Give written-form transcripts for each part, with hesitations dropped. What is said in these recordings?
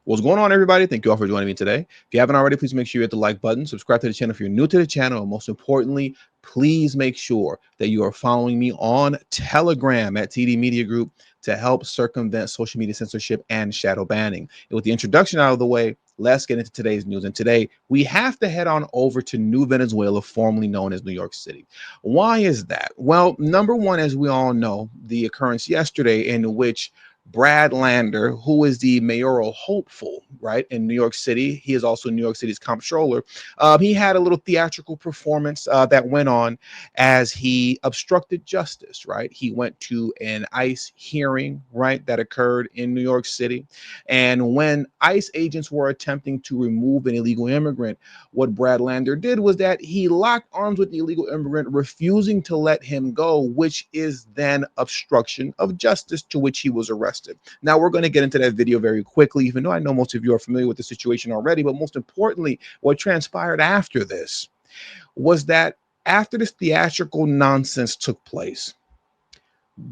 What's going on, everybody? Thank you all for joining me today. If you haven't already, please make sure you hit the like button, subscribe to the channel if you're new to the channel, and most importantly, please make sure that you are following me on Telegram at TD Media Group to help circumvent social media censorship and shadow banning. And with the introduction out of the way, let's get into today's news. And today, we have to head on over to New Venezuela, formerly known as New York City. Why is that? Well, number one, as we all know, the occurrence yesterday in which Brad Lander, who is the mayoral hopeful, right, in New York City. He is also New York City's comptroller. He had a little theatrical performance that went on as he obstructed justice, right? He went to an ICE hearing, right, that occurred in New York City. And when ICE agents were attempting to remove an illegal immigrant, what Brad Lander did was that he locked arms with the illegal immigrant, refusing to let him go, which is then obstruction of justice, to which he was arrested. Now, we're going to get into that video very quickly, even though I know most of you are familiar with the situation already. But most importantly, what transpired after this was that after this theatrical nonsense took place,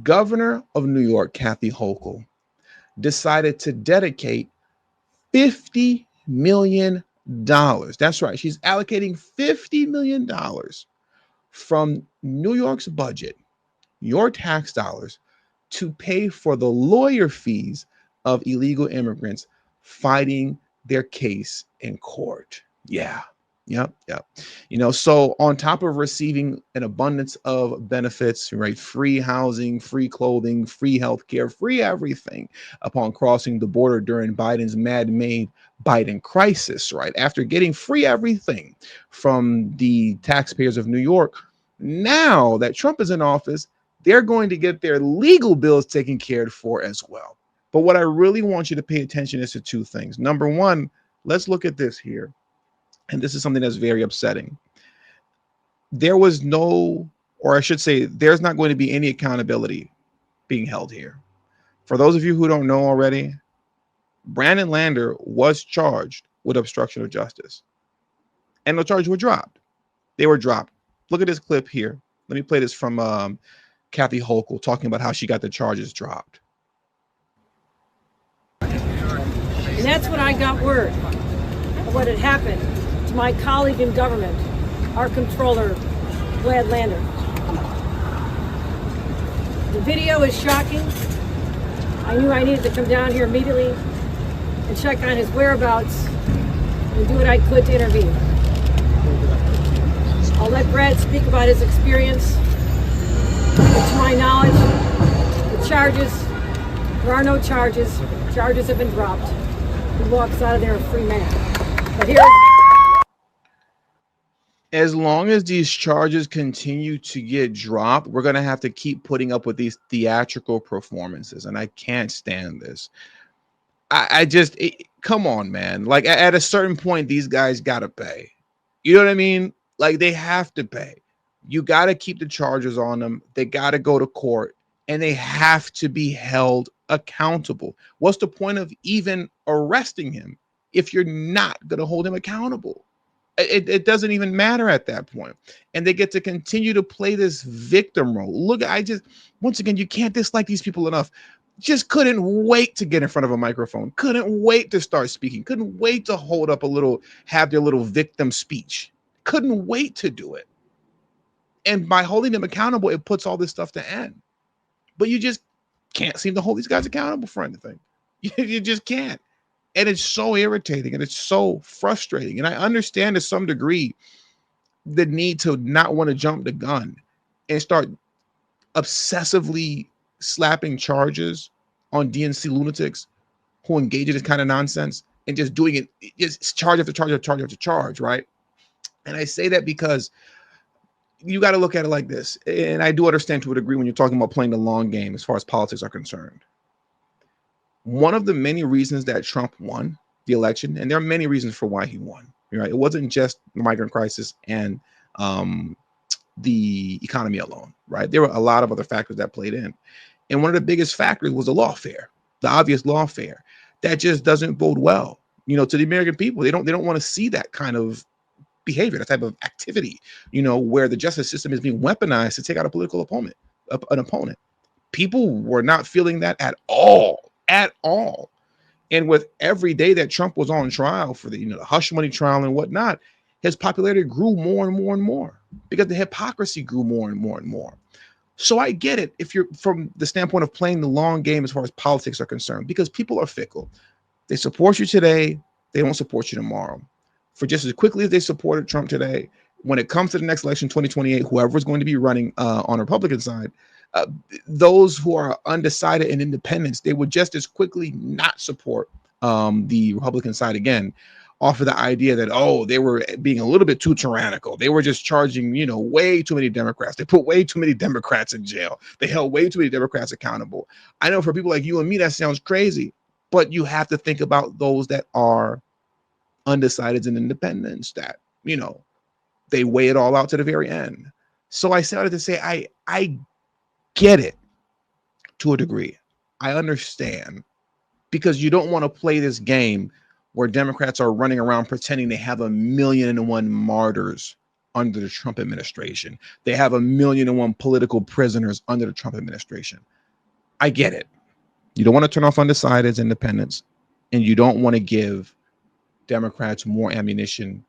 Governor of New York, Kathy Hochul, decided to dedicate $50 million. That's right. She's allocating $50 million from New York's budget, your tax dollars, to pay for the lawyer fees of illegal immigrants fighting their case in court. Yeah. Yep. So on top of receiving an abundance of benefits, right? Free housing, free clothing, free healthcare, free everything upon crossing the border during Biden's man-made Biden crisis, right? After getting free everything from the taxpayers of New York, now that Trump is in office, they're going to get their legal bills taken care for as well. But what I really want you to pay attention is to two things. Number one, let's look at this here. And this is something that's very upsetting. There was no, or I should say, there's not going to be any accountability being held here. For those of you who don't know already, Brandon Lander was charged with obstruction of justice. And the charges were dropped. They were dropped. Look at this clip here. Let me play this from Kathy Hochul talking about how she got the charges dropped. And that's when I got word of what had happened to my colleague in government, our comptroller, Brad Lander. The video is shocking. I knew I needed to come down here immediately and check on his whereabouts and do what I could to intervene. I'll let Brad speak about his experience. But to my knowledge, the charges, there are no charges. Charges have been dropped. He walks out of there a free man. But here, as long as these charges continue to get dropped, we're going to have to keep putting up with these theatrical performances. And I can't stand this. Come on, man. Like at a certain point, these guys got to pay. You know what I mean? Like they have to pay. You got to keep the charges on them. They got to go to court and they have to be held accountable. What's the point of even arresting him if you're not going to hold him accountable? It doesn't even matter at that point. And they get to continue to play this victim role. Look, once again, you can't dislike these people enough. Just couldn't wait to get in front of a microphone. Couldn't wait to start speaking. Couldn't wait to hold up have their little victim speech. Couldn't wait to do it. And by holding them accountable, it puts all this stuff to end. But you just can't seem to hold these guys accountable for anything. You just can't. And it's so irritating and it's so frustrating. And I understand to some degree the need to not want to jump the gun and start obsessively slapping charges on DNC lunatics who engage in this kind of nonsense and just doing it, just charge after charge after charge after charge, right? And I say that because you got to look at it like this. And I do understand to a degree when you're talking about playing the long game as far as politics are concerned. One of the many reasons that Trump won the election, and there are many reasons for why he won, right? It wasn't just the migrant crisis and the economy alone, right? There were a lot of other factors that played in. And one of the biggest factors was the lawfare, the obvious lawfare. That just doesn't bode well, to the American people. They don't want to see that kind of behavior, that type of activity, where the justice system is being weaponized to take out a political opponent, an opponent. People were not feeling that at all. And with every day that Trump was on trial for the, the hush money trial and whatnot, his popularity grew more and more and more because the hypocrisy grew more and more and more. So I get it if you're from the standpoint of playing the long game as far as politics are concerned, because people are fickle. They support you today, they don't support you tomorrow. For just as quickly as they supported Trump today, when it comes to the next election, 2028, whoever is going to be running on the Republican side, uh, those who are undecided and independents, they would just as quickly not support the Republican side again, off of the idea that, oh, they were being a little bit too tyrannical. They were just charging, way too many Democrats. They put way too many Democrats in jail. They held way too many Democrats accountable. I know for people like you and me, that sounds crazy, but you have to think about those that are undecideds and independents that, they weigh it all out to the very end. So I started to say, I get it to a degree. I understand, because you don't want to play this game where Democrats are running around pretending they have 1,000,001 martyrs under the Trump administration. They have 1,000,001 political prisoners under the Trump administration. I get it. You don't want to turn off undecideds, independents, and you don't want to give Democrats more ammunition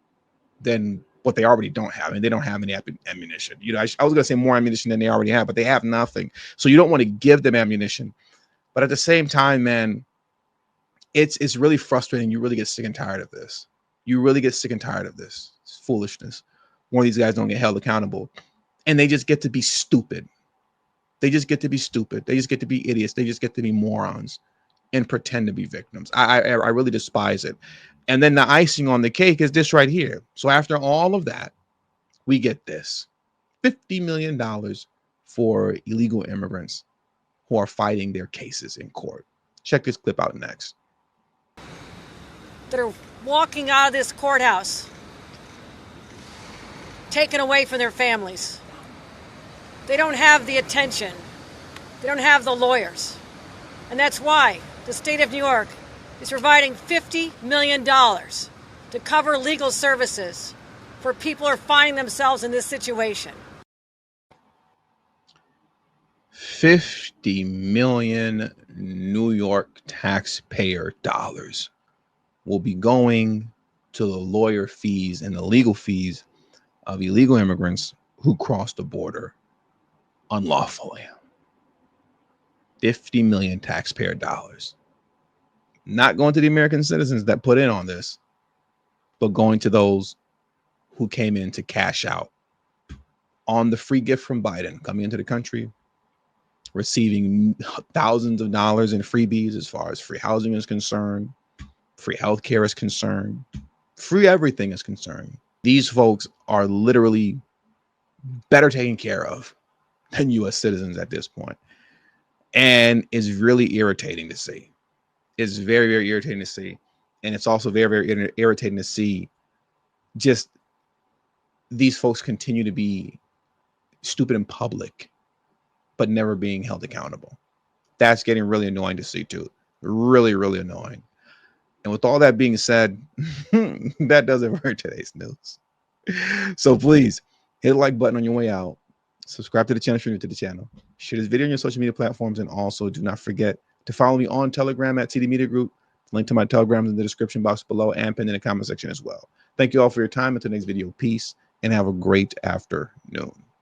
than what they already don't have. And they don't have any ammunition. I was going to say more ammunition than they already have, but they have nothing. So you don't want to give them ammunition. But at the same time, man, it's really frustrating. You really get sick and tired of this. You really get sick and tired of this. It's foolishness. More of these guys don't get held accountable, and they just get to be stupid. They just get to be stupid. They just get to be idiots. They just get to be morons and pretend to be victims. I really despise it. And then the icing on the cake is this right here. So after all of that, we get this $50 million for illegal immigrants who are fighting their cases in court. Check this clip out next. That are walking out of this courthouse, taken away from their families. They don't have the attention. They don't have the lawyers. And that's why the state of New York is providing $50 million to cover legal services for people who are finding themselves in this situation. 50 million New York taxpayer dollars will be going to the lawyer fees and the legal fees of illegal immigrants who cross the border unlawfully. 50 million taxpayer dollars. Not going to the American citizens that put in on this, but going to those who came in to cash out on the free gift from Biden, coming into the country, receiving thousands of dollars in freebies as far as free housing is concerned, free healthcare is concerned, free everything is concerned. These folks are literally better taken care of than U.S. citizens at this point. And it's really irritating to see. It's very, very irritating to see. And it's also very, very irritating to see just these folks continue to be stupid in public, but never being held accountable. That's getting really annoying to see too. Really, really annoying. And with all that being said, that does it for today's news. So please hit the like button on your way out. Subscribe to the channel if you're new to the channel. Share this video on your social media platforms. And also do not forget to follow me on Telegram at TD Media Group. Link to my Telegram is in the description box below and pinned in the comment section as well. Thank you all for your time. Until the next video, peace and have a great afternoon.